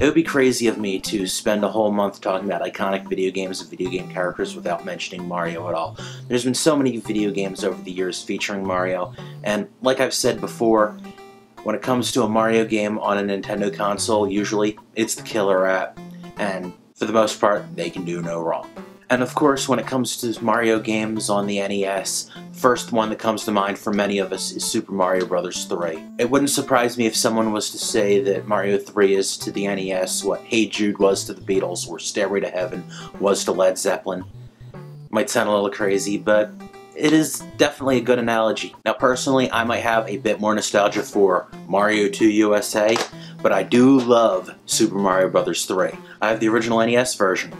It would be crazy of me to spend a whole month talking about iconic video games and video game characters without mentioning Mario at all. There's been so many video games over the years featuring Mario, and like I've said before, when it comes to a Mario game on a Nintendo console, usually it's the killer app, and for the most part, they can do no wrong. And of course, when it comes to Mario games on the NES, the first one that comes to mind for many of us is Super Mario Bros. 3. It wouldn't surprise me if someone was to say that Mario 3 is to the NES what Hey Jude was to the Beatles, or Stairway to Heaven was to Led Zeppelin. Might sound a little crazy, but it is definitely a good analogy. Now personally, I might have a bit more nostalgia for Mario 2 USA, but I do love Super Mario Bros. 3. I have the original NES version.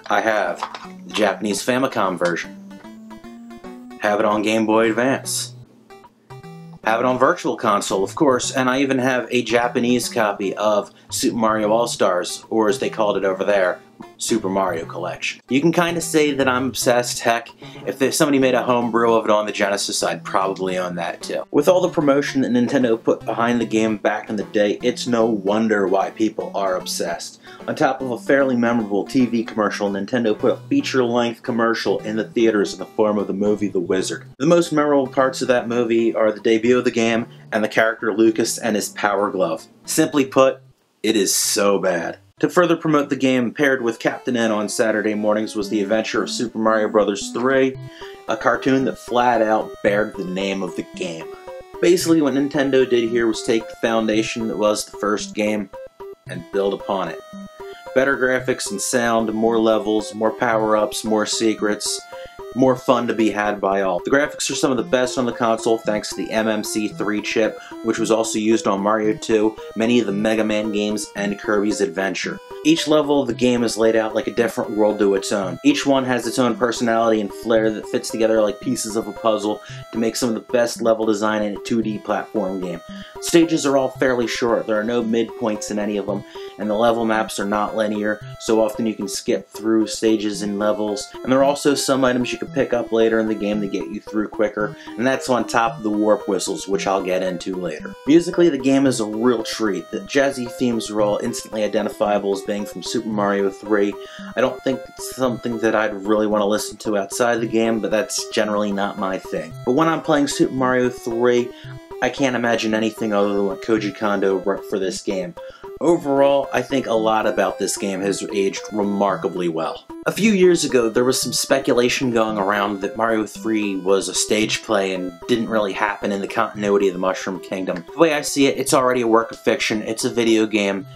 I have the Japanese Famicom version. Have it on Game Boy Advance. Have it on Virtual Console, of course, and I even have a Japanese copy of Super Mario All-Stars, or as they called it over there, Super Mario Collection. You can kind of say that I'm obsessed. Heck, if somebody made a homebrew of it on the Genesis, I'd probably own that too. With all the promotion that Nintendo put behind the game back in the day, it's no wonder why people are obsessed. On top of a fairly memorable TV commercial, Nintendo put a feature-length commercial in the theaters in the form of the movie The Wizard. The most memorable parts of that movie are the debut of the game and the character Lucas and his power glove. Simply put, it is so bad. To further promote the game, paired with Captain N on Saturday mornings, was The Adventure of Super Mario Bros. 3, a cartoon that flat out bared the name of the game. Basically, what Nintendo did here was take the foundation that was the first game and build upon it. Better graphics and sound, more levels, more power-ups, more secrets, more fun to be had by all. The graphics are some of the best on the console thanks to the MMC3 chip, which was also used on Mario 2, many of the Mega Man games, and Kirby's Adventure. Each level of the game is laid out like a different world to its own. Each one has its own personality and flair that fits together like pieces of a puzzle to make some of the best level design in a 2D platform game. Stages are all fairly short, there are no midpoints in any of them, and the level maps are not linear, so often you can skip through stages and levels. And there are also some items you can pick up later in the game to get you through quicker, and that's on top of the warp whistles, which I'll get into later. Musically, the game is a real treat. The jazzy themes are all instantly identifiable as being from Super Mario 3. I don't think it's something that I'd really want to listen to outside the game, but that's generally not my thing. But when I'm playing Super Mario 3, I can't imagine anything other than what Koji Kondo wrote for this game. Overall, I think a lot about this game has aged remarkably well. A few years ago, there was some speculation going around that Mario 3 was a stage play and didn't really happen in the continuity of the Mushroom Kingdom. The way I see it, it's already a work of fiction, it's a video game.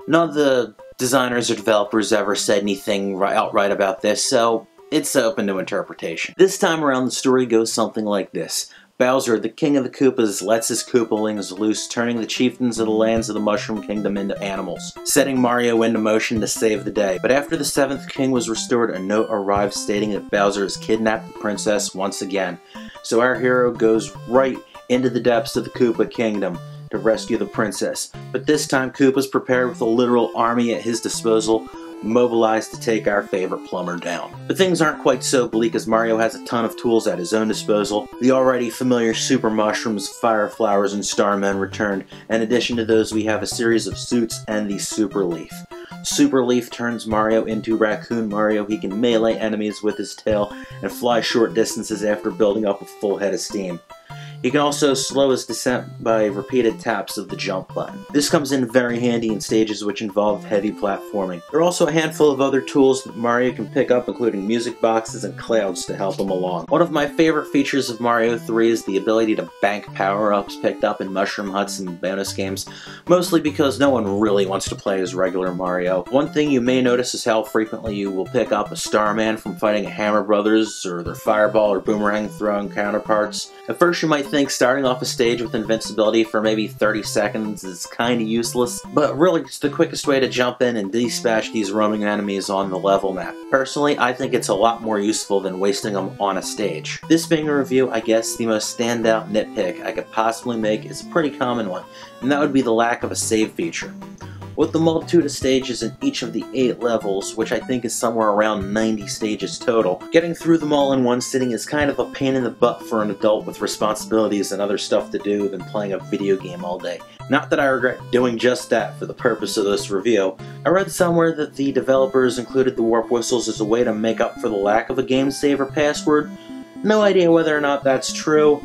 None of the designers or developers ever said anything outright about this, so it's open to interpretation. This time around, the story goes something like this. Bowser, the king of the Koopas, lets his Koopalings loose, turning the chieftains of the lands of the Mushroom Kingdom into animals, setting Mario into motion to save the day. But after the 7th king was restored, a note arrived stating that Bowser has kidnapped the princess once again. So our hero goes right into the depths of the Koopa Kingdom to rescue the princess. But this time, Koopa's prepared with a literal army at his disposal, mobilized to take our favorite plumber down. But things aren't quite so bleak, as Mario has a ton of tools at his own disposal. The already familiar Super Mushrooms, Fire Flowers, and Starmen returned. In addition to those, we have a series of suits and the Super Leaf. Super Leaf turns Mario into Raccoon Mario. He can melee enemies with his tail and fly short distances after building up a full head of steam. He can also slow his descent by repeated taps of the jump button. This comes in very handy in stages which involve heavy platforming. There are also a handful of other tools that Mario can pick up, including music boxes and clouds to help him along. One of my favorite features of Mario 3 is the ability to bank power-ups picked up in Mushroom Huts and bonus games, mostly because no one really wants to play as regular Mario. One thing you may notice is how frequently you will pick up a Starman from fighting a Hammer Brothers or their Fireball or Boomerang throwing counterparts. At first you might think starting off a stage with invincibility for maybe 30 seconds is kinda useless, but really it's the quickest way to jump in and dispatch these roaming enemies on the level map. Personally, I think it's a lot more useful than wasting them on a stage. This being a review, I guess the most standout nitpick I could possibly make is a pretty common one, and that would be the lack of a save feature. with the multitude of stages in each of the 8 levels, which I think is somewhere around 90 stages total. Getting through them all in one sitting is kind of a pain in the butt for an adult with responsibilities and other stuff to do than playing a video game all day. Not that I regret doing just that for the purpose of this review. I read somewhere that the developers included the warp whistles as a way to make up for the lack of a game saver password. No idea whether or not that's true,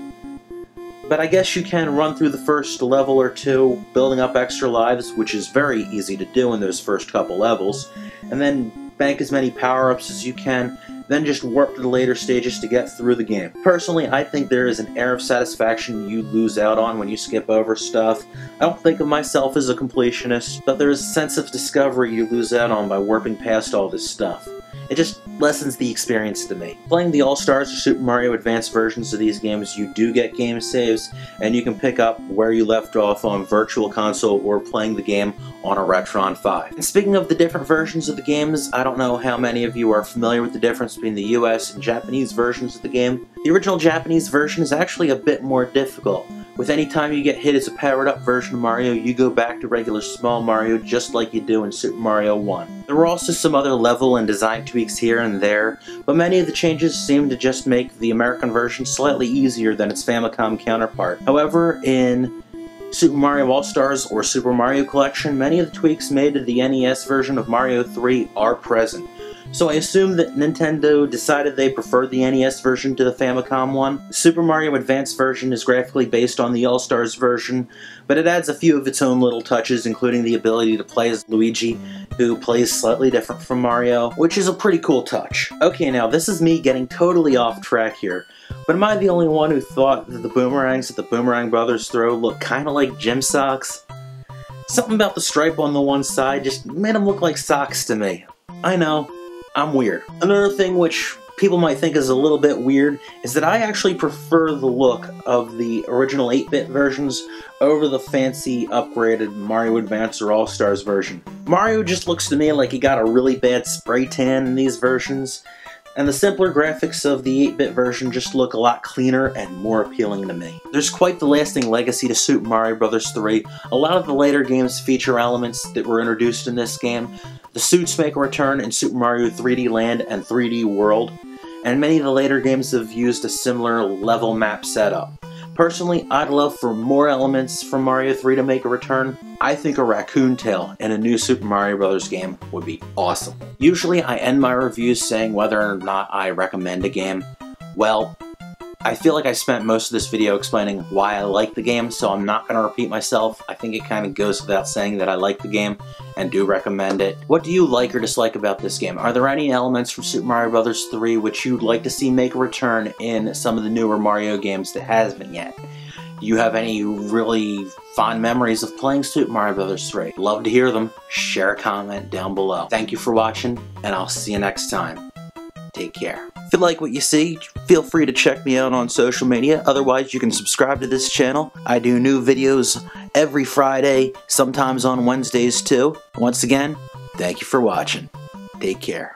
but I guess you can run through the first level or two, building up extra lives, which is very easy to do in those first couple levels, and then bank as many power-ups as you can, then just warp to the later stages to get through the game. Personally, I think there is an air of satisfaction you lose out on when you skip over stuff. I don't think of myself as a completionist, but there is a sense of discovery you lose out on by warping past all this stuff. It just lessens the experience to me. Playing the All-Stars or Super Mario Advance versions of these games, you do get game saves, and you can pick up where you left off on Virtual Console or playing the game on a Retron 5. And speaking of the different versions of the games, I don't know how many of you are familiar with the difference between the US and Japanese versions of the game. The original Japanese version is actually a bit more difficult. With any time you get hit as a powered-up version of Mario, you go back to regular small Mario just like you do in Super Mario 1. There were also some other level and design tweaks here and there, but many of the changes seem to just make the American version slightly easier than its Famicom counterpart. However, in Super Mario All-Stars or Super Mario Collection, many of the tweaks made to the NES version of Mario 3 are present. So I assume that Nintendo decided they preferred the NES version to the Famicom one. The Super Mario Advance version is graphically based on the All-Stars version, but it adds a few of its own little touches, including the ability to play as Luigi, who plays slightly different from Mario, which is a pretty cool touch. Okay, now this is me getting totally off track here, but am I the only one who thought that the boomerangs that the Boomerang Brothers throw look kinda like gym socks? Something about the stripe on the one side just made them look like socks to me. I know. I'm weird. Another thing which people might think is a little bit weird is that I actually prefer the look of the original 8-bit versions over the fancy upgraded Mario Advance or All-Stars version. Mario just looks to me like he got a really bad spray tan in these versions, and the simpler graphics of the 8-bit version just look a lot cleaner and more appealing to me. There's quite the lasting legacy to Super Mario Bros. 3. A lot of the later games feature elements that were introduced in this game. The suits make a return in Super Mario 3D Land and 3D World, and many of the later games have used a similar level map setup. Personally, I'd love for more elements from Mario 3 to make a return. I think a raccoon tail in a new Super Mario Bros. Game would be awesome. Usually I end my reviews saying whether or not I recommend a game. Well, I feel like I spent most of this video explaining why I like the game, so I'm not going to repeat myself. I think it kind of goes without saying that I like the game and do recommend it. What do you like or dislike about this game? Are there any elements from Super Mario Bros. 3 which you'd like to see make a return in some of the newer Mario games that hasn't yet? Do you have any really fond memories of playing Super Mario Bros. 3? Love to hear them. Share a comment down below. Thank you for watching, and I'll see you next time. Take care. If you like what you see, feel free to check me out on social media. Otherwise, you can subscribe to this channel. I do new videos every Friday, sometimes on Wednesdays too. Once again, thank you for watching. Take care.